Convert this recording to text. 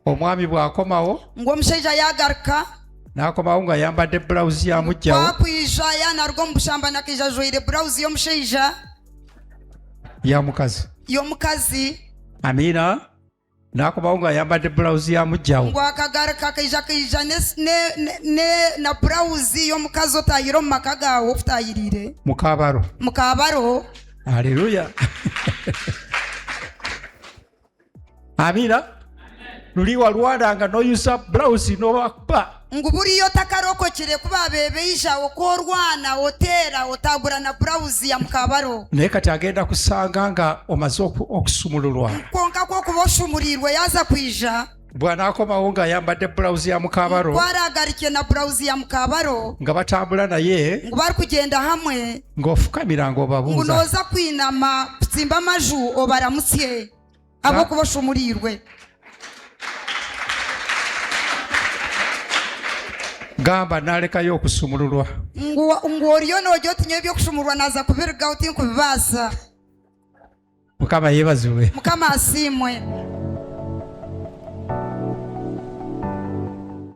omwami bw'akomawo ng'omushaija yagaruka n'akomawo nga yambadde blouse ya mujjawo kwakwija yanaruga omu bushamba nakija ajwaire blouse y'omushaija y'omukazi amiina n'akomawo nga yambadde blouse ya mujjawo ng'akagaruka kaija na blouse y'omukazi otayire omu maka gaawe okutayirire mukaabaro haleluya amiina luli walwananga noyusa blouse nobakuba nguburiyo takarokokere kuba bebeija okorwana otera otagura na blouse ya mukabaro naye kati agenda kusanga nga omaze okusumululwa konka ko kuboshumurirwe yaza kwija bw'anaakomawo nga ayambadde blouse ya mukabaro kwaragarike na blouse ya mukabaro nga batambula naye ngubari kugenda hamwe ng'ofukamiranga obabuuza ngunoza kwinama kutsimba amaju obaramutse abo kuboshumurirwe gamba nalekayo okusumululwa ng'oriyo nojo otinye ebyokushumurwa naza kubirigaho tinkubibaasa mukama yeebazibwe mukama asiimwe